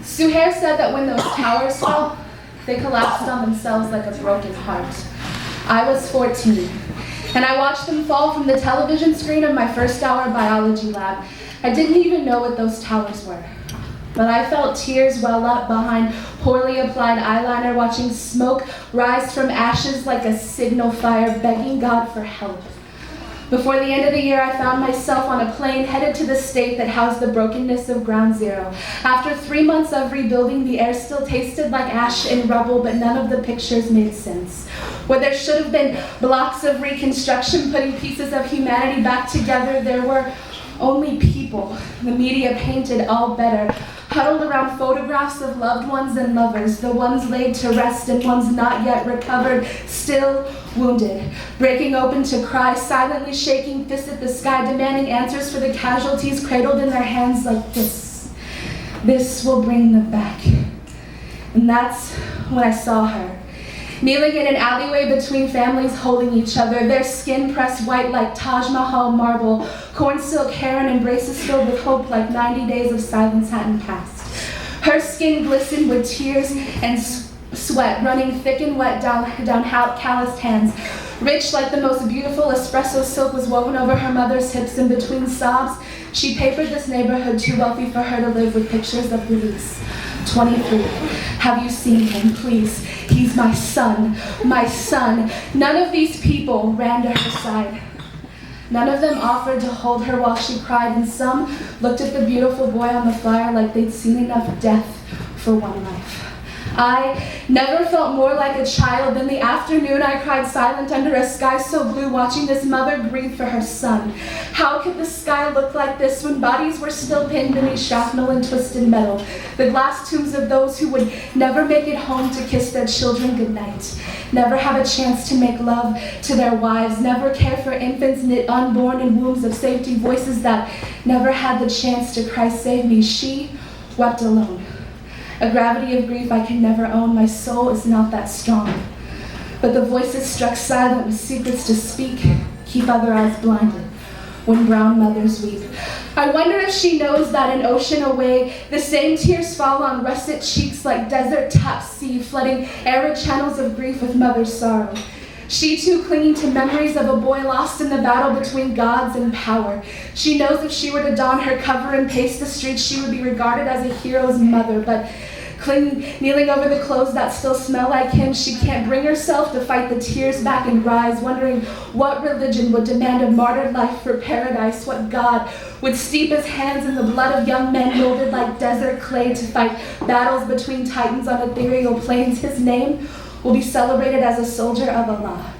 Suhair said that when those towers fell, they collapsed on themselves like a broken heart. I was 14, and I watched them fall from the television screen of my first hour biology lab. I didn't even know what those towers were. But I felt tears well up behind poorly applied eyeliner, watching smoke rise from ashes like a signal fire, begging God for help. Before the end of the year, I found myself on a plane headed to the state that housed the brokenness of Ground Zero. After 3 months of rebuilding, the air still tasted like ash and rubble, but none of the pictures made sense. Where there should have been blocks of reconstruction putting pieces of humanity back together, there were only people. The media painted all better, huddled around photographs of loved ones and lovers, the ones laid to rest and ones not yet recovered, still wounded, breaking open to cry, silently shaking fists at the sky, demanding answers for the casualties cradled in their hands like this. This will bring them back. And that's when I saw her, kneeling in an alleyway between families holding each other, their skin pressed white like Taj Mahal marble, corn silk hair and embraces filled with hope like 90 days of silence hadn't passed. Her skin glistened with tears and sweat running thick and wet down calloused hands. Rich like the most beautiful espresso silk was woven over her mother's hips, and between sobs, she papered this neighborhood too wealthy for her to live with pictures of Luis. 23. Have you seen him, please? He's my son, my son. None of these people ran to her side. None of them offered to hold her while she cried, and some looked at the beautiful boy on the flyer like they'd seen enough death for one life. I never felt more like a child than the afternoon I cried silent under a sky so blue, watching this mother grieve for her son. How could the sky look like this when bodies were still pinned beneath shrapnel and twisted metal? The glass tombs of those who would never make it home to kiss their children goodnight, never have a chance to make love to their wives, never care for infants knit unborn in wombs of safety, voices that never had the chance to cry, save me. She wept alone. A gravity of grief I can never own. My soul is not that strong. But the voices struck silent with secrets to speak, keep other eyes blinded when brown mothers weep. I wonder if she knows that an ocean away, the same tears fall on russet cheeks like desert tapped sea, flooding arid channels of grief with mother's sorrow. She too clinging to memories of a boy lost in the battle between gods and power. She knows if she were to don her cover and pace the streets, she would be regarded as a hero's mother, but kneeling over the clothes that still smell like him, she can't bring herself to fight the tears back and rise, wondering what religion would demand a martyred life for paradise, what God would steep his hands in the blood of young men molded like desert clay to fight battles between titans on ethereal plains. His name will be celebrated as a soldier of Allah,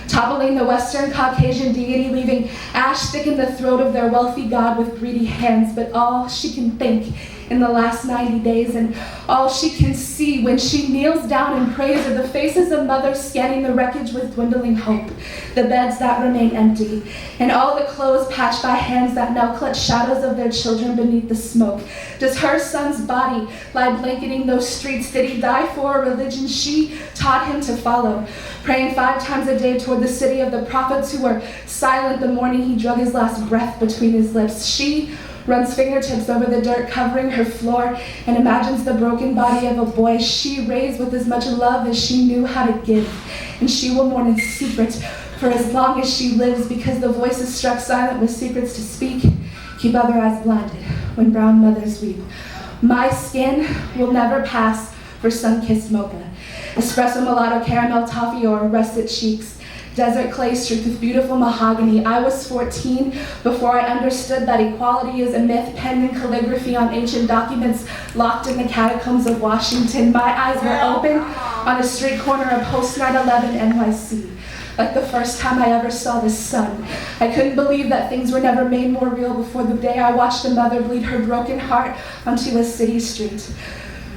toppling the Western Caucasian deity, leaving ash thick in the throat of their wealthy god with greedy hands. But all she can think in the last 90 days, and all she can see when she kneels down and prays, are the faces of mothers scanning the wreckage with dwindling hope, the beds that remain empty, and all the clothes patched by hands that now clutch shadows of their children beneath the smoke. Does her son's body lie blanketing those streets? Did he die for a religion she taught him to follow? Praying 5 times a day toward the city of the prophets who were silent the morning he drug his last breath between his lips. She runs fingertips over the dirt covering her floor and imagines the broken body of a boy she raised with as much love as she knew how to give. And she will mourn in secret for as long as she lives, because the voices struck silent with secrets to speak, keep other eyes blinded when brown mothers weep. My skin will never pass for sun-kissed mocha, espresso mulatto caramel toffee, or russet cheeks, desert clay streaked with beautiful mahogany. I was 14 before I understood that equality is a myth penned in calligraphy on ancient documents locked in the catacombs of Washington. My eyes were open on a street corner of post 9/11 NYC, like the first time I ever saw the sun. I couldn't believe that things were never made more real before the day I watched a mother bleed her broken heart onto a city street.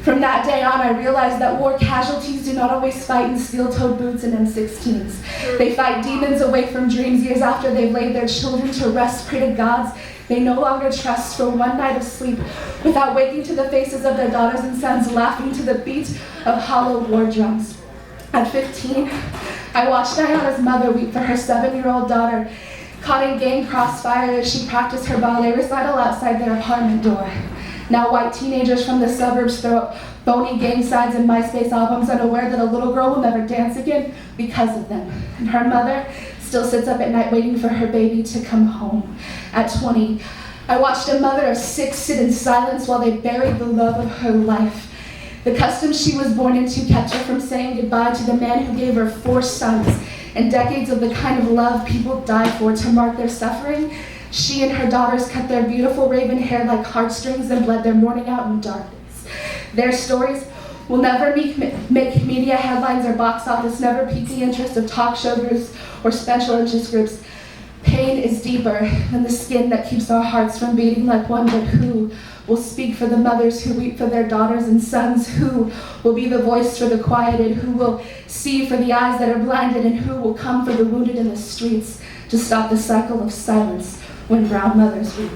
From that day on, I realized that war casualties do not always fight in steel-toed boots and M16s. They fight demons away from dreams years after they've laid their children to rest, pray to gods they no longer trust for one night of sleep without waking to the faces of their daughters and sons laughing to the beat of hollow war drums. At 15, I watched Diana's mother weep for her 7-year-old daughter, caught in gang crossfire as she practiced her ballet recital outside their apartment door. Now white teenagers from the suburbs throw up phony gang signs and MySpace albums, unaware that a little girl will never dance again because of them. And her mother still sits up at night waiting for her baby to come home. At 20, I watched a mother of 6 sit in silence while they buried the love of her life. The customs she was born into kept her from saying goodbye to the man who gave her 4 sons and decades of the kind of love people die for. To mark their suffering, she and her daughters cut their beautiful raven hair like heartstrings and bled their mourning out in darkness. Their stories will never make media headlines or box office, never pique the interest of talk show groups or special interest groups. Pain is deeper than the skin that keeps our hearts from beating like one, but who will speak for the mothers who weep for their daughters and sons? Who will be the voice for the quieted? Who will see for the eyes that are blinded? And who will come for the wounded in the streets to stop the cycle of silence when brown mothers weep?